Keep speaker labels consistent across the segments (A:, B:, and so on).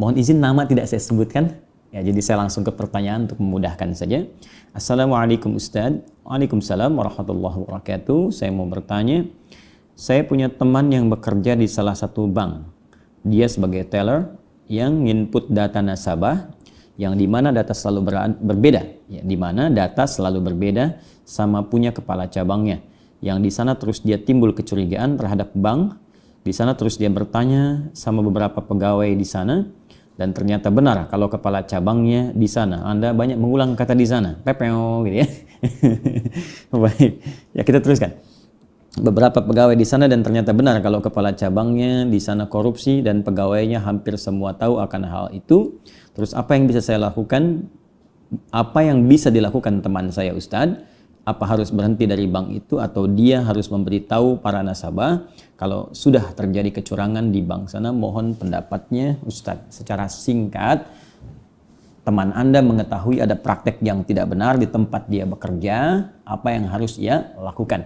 A: Mohon izin nama tidak saya sebutkan. Ya, jadi saya langsung ke pertanyaan untuk memudahkan saja. Assalamualaikum Ustaz. Waalaikumsalam warahmatullahi wabarakatuh. Saya mau bertanya, saya punya teman yang bekerja di salah satu bank. Dia sebagai teller yang input data nasabah, yang dimana data selalu berbeda, ya, dimana data selalu berbeda sama punya kepala cabangnya. Yang di sana terus dia timbul kecurigaan terhadap bank. Di sana terus dia bertanya sama beberapa pegawai di sana. Dan ternyata benar kalau kepala cabangnya di sana. Anda banyak mengulang kata di sana. Pepeo gitu ya. Baik. Ya, kita teruskan. Beberapa pegawai di sana dan ternyata benar kalau kepala cabangnya di sana korupsi dan pegawainya hampir semua tahu akan hal itu. Terus apa yang bisa saya lakukan? Apa yang bisa dilakukan teman saya Ustadz? Apa harus berhenti dari bank itu atau dia harus memberitahu para nasabah kalau sudah terjadi kecurangan di bank sana? Mohon pendapatnya Ustadz. Secara singkat, teman Anda mengetahui ada praktek yang tidak benar di tempat dia bekerja, apa yang harus ia lakukan?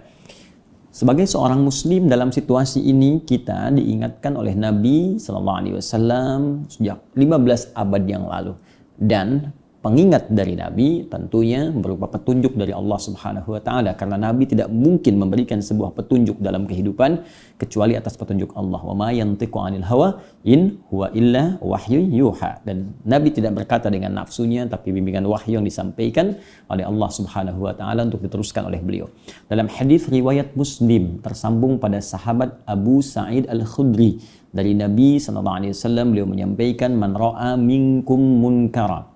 A: Sebagai seorang muslim dalam situasi ini, kita diingatkan oleh Nabi SAW sejak 15 abad yang lalu. Dan pengingat dari Nabi tentunya berupa petunjuk dari Allah Subhanahu wa taala, karena Nabi tidak mungkin memberikan sebuah petunjuk dalam kehidupan kecuali atas petunjuk Allah. Wa ma yantiqu 'anil hawa in huwa illa wahyu yuha. Dan Nabi tidak berkata dengan nafsunya, tapi bimbingan wahyu yang disampaikan oleh Allah Subhanahu wa taala untuk diteruskan oleh beliau. Dalam hadis riwayat Muslim tersambung pada sahabat Abu Sa'id Al-Khudri dari Nabi sallallahu alaihi wasallam, beliau menyampaikan, man ra'a minkum munkara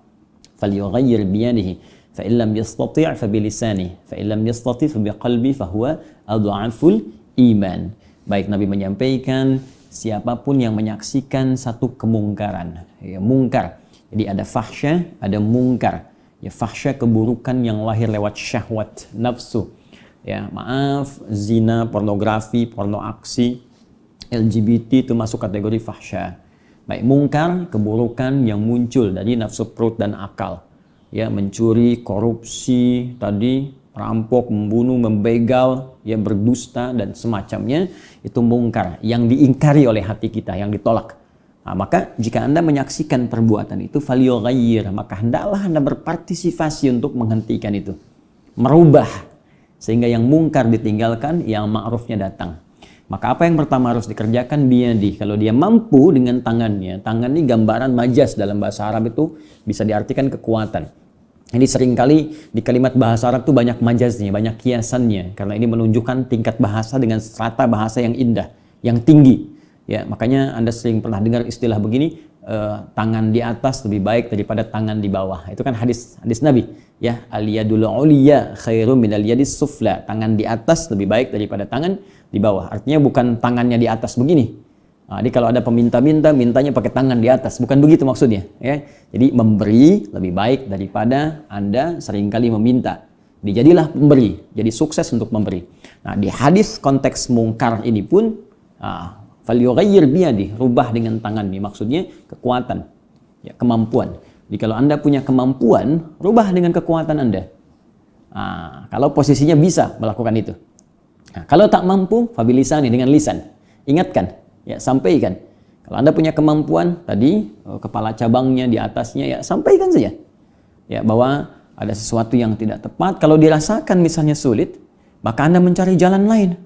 A: falyughayyir biyadihi fa in lam yastati' fa bilisanihi fa in lam yastati' fa biqalbi fa huwa adhaful iman. Baik, Nabi menyampaikan siapapun yang menyaksikan satu kemungkaran, ya, mungkar. Jadi ada fahsya, ada mungkar. Ya, fahsya keburukan yang lahir lewat syahwat nafsu. Ya, maaf, zina, pornografi, porno aksi, LGBT itu masuk kategori fahsya. Baik, mungkar, keburukan yang muncul dari nafsu perut dan akal. Ya, mencuri, korupsi, tadi rampok, membunuh, membegal, ya, berdusta dan semacamnya, itu mungkar yang diingkari oleh hati kita, yang ditolak. Nah, maka jika Anda menyaksikan perbuatan itu, falyughayyir, maka hendaklah Anda berpartisipasi untuk menghentikan itu. Merubah sehingga yang mungkar ditinggalkan, yang ma'rufnya datang. Maka apa yang pertama harus dikerjakan? Biyadi. Kalau dia mampu dengan tangannya. Tangan ini gambaran majas dalam bahasa Arab itu bisa diartikan kekuatan. Jadi seringkali di kalimat bahasa Arab itu banyak majaznya, banyak kiasannya. Karena ini menunjukkan tingkat bahasa dengan strata bahasa yang indah, yang tinggi. Ya, makanya Anda sering pernah dengar istilah begini, tangan di atas lebih baik daripada tangan di bawah. Itu kan hadis Nabi. Ya, al-yadul uliya khairum minal yadis sufla. Tangan di atas lebih baik daripada tangan di bawah. Artinya bukan tangannya di atas begini. Nah, jadi kalau ada peminta-minta, mintanya pakai tangan di atas. Bukan begitu maksudnya. Ya. Jadi memberi lebih baik daripada Anda seringkali meminta. Dijadilah pemberi. Jadi sukses untuk memberi. Nah, di hadis konteks mungkar ini pun, falyughayyir biyadi, rubah dengan tangan. Maksudnya kekuatan, ya, kemampuan. Jadi kalau Anda punya kemampuan, rubah dengan kekuatan Anda. Nah, kalau posisinya bisa melakukan itu. Nah, kalau tak mampu, fabilisani, dengan lisan. Ingatkan, ya, sampaikan. Kalau Anda punya kemampuan, tadi kepala cabangnya di atasnya, ya, sampaikan saja. Ya, bahwa ada sesuatu yang tidak tepat. Kalau dirasakan misalnya sulit, maka Anda mencari jalan lain.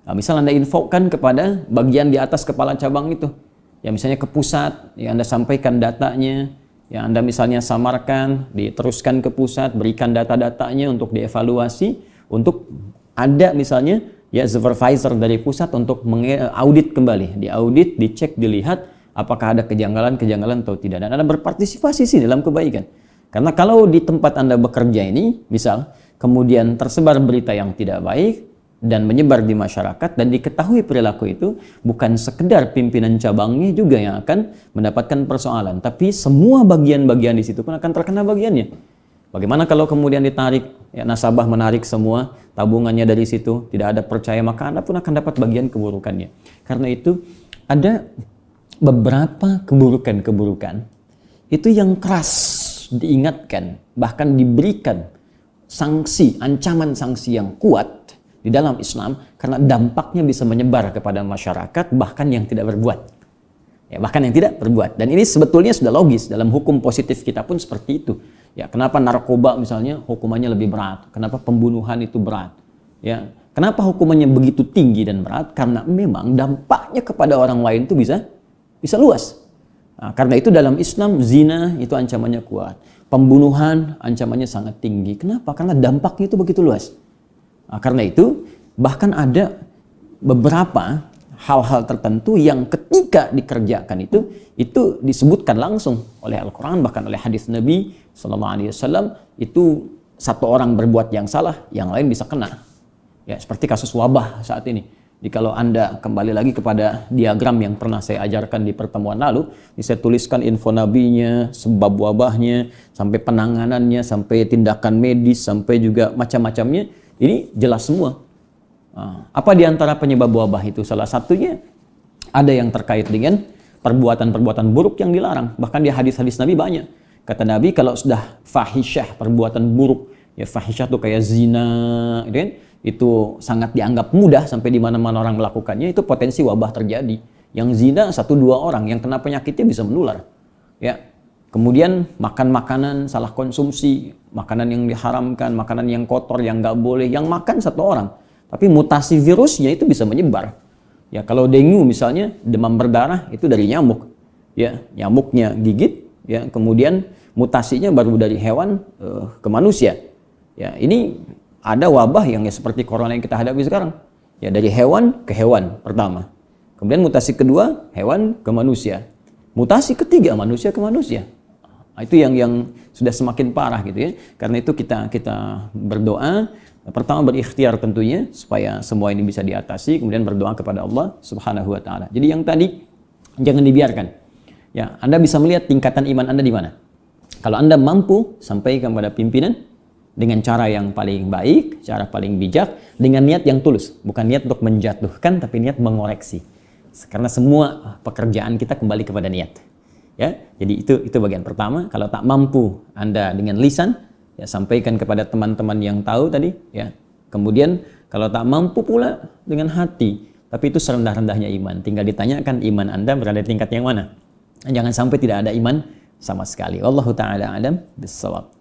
A: Nah, misal Anda infokan kepada bagian di atas kepala cabang itu. Ya, misalnya ke pusat, ya, Anda sampaikan datanya. Ya, Anda misalnya samarkan, diteruskan ke pusat, berikan data-datanya untuk dievaluasi, untuk ada misalnya, ya, supervisor dari pusat untuk mengaudit kembali. Diaudit, dicek, dilihat apakah ada kejanggalan-kejanggalan atau tidak. Dan Anda berpartisipasi sih dalam kebaikan. Karena kalau di tempat Anda bekerja ini, misal, kemudian tersebar berita yang tidak baik, dan menyebar di masyarakat, dan diketahui perilaku itu, bukan sekedar pimpinan cabangnya juga yang akan mendapatkan persoalan, tapi semua bagian-bagian di situ pun akan terkena bagiannya. Bagaimana kalau kemudian ditarik, ya, nasabah menarik semua tabungannya dari situ, tidak ada percaya, maka Anda pun akan dapat bagian keburukannya. Karena itu ada beberapa keburukan-keburukan itu yang keras diingatkan, bahkan diberikan sanksi, ancaman sanksi yang kuat di dalam Islam, karena dampaknya bisa menyebar kepada masyarakat bahkan yang tidak berbuat. Ya, bahkan yang tidak berbuat. Dan ini sebetulnya sudah logis, dalam hukum positif kita pun seperti itu. Ya, kenapa narkoba misalnya hukumannya lebih berat? Kenapa pembunuhan itu berat? Ya, kenapa hukumannya begitu tinggi dan berat? Karena memang dampaknya kepada orang lain itu bisa luas. Nah, karena itu dalam Islam zina itu ancamannya kuat. Pembunuhan ancamannya sangat tinggi. Kenapa? Karena dampaknya itu begitu luas. Nah, karena itu bahkan ada beberapa hal-hal tertentu yang ketika dikerjakan itu disebutkan langsung oleh Al-Quran, bahkan oleh hadis Nabi SAW, itu satu orang berbuat yang salah, yang lain bisa kena. Ya, seperti kasus wabah saat ini. Jadi kalau Anda kembali lagi kepada diagram yang pernah saya ajarkan di pertemuan lalu, saya tuliskan info nabinya, sebab wabahnya, sampai penanganannya, sampai tindakan medis, sampai juga macam-macamnya. Ini jelas semua. Apa di antara penyebab wabah itu? Salah satunya ada yang terkait dengan perbuatan-perbuatan buruk yang dilarang. Bahkan di hadis-hadis Nabi banyak. Kata Nabi, kalau sudah fahisyah, perbuatan buruk, ya fahisyah itu kayak zina, gitu kan? Itu sangat dianggap mudah sampai di mana-mana orang melakukannya, itu potensi wabah terjadi. Yang zina 1-2 orang, yang kena penyakitnya bisa menular. Ya. Kemudian makan makanan salah konsumsi, makanan yang diharamkan, makanan yang kotor, yang nggak boleh, yang makan 1 orang. Tapi mutasi virusnya itu bisa menyebar. Ya, kalau dengue misalnya, demam berdarah itu dari nyamuk. Ya, nyamuknya gigit, ya, kemudian mutasinya baru dari hewan ke manusia. Ya, ini ada wabah yang ya seperti corona yang kita hadapi sekarang. Ya, dari hewan ke hewan pertama. Kemudian mutasi kedua, hewan ke manusia. Mutasi ketiga, manusia ke manusia. Nah, itu yang sudah semakin parah gitu ya. Karena itu kita berdoa. Pertama berikhtiar tentunya supaya semua ini bisa diatasi, kemudian berdoa kepada Allah Subhanahu wa taala. Jadi yang tadi jangan dibiarkan. Ya, Anda bisa melihat tingkatan iman Anda di mana. Kalau Anda mampu sampaikan kepada pimpinan dengan cara yang paling baik, cara paling bijak, dengan niat yang tulus, bukan niat untuk menjatuhkan tapi niat mengoreksi. Karena semua pekerjaan kita kembali kepada niat. Ya, jadi itu bagian pertama. Kalau tak mampu Anda dengan lisan, ya, sampaikan kepada teman-teman yang tahu tadi, ya. Kemudian kalau tak mampu pula dengan hati, tapi itu serendah-rendahnya iman. Tinggal ditanyakan iman Anda berada di tingkat yang mana. Jangan sampai tidak ada iman sama sekali. Wallahu taala alam bissawab.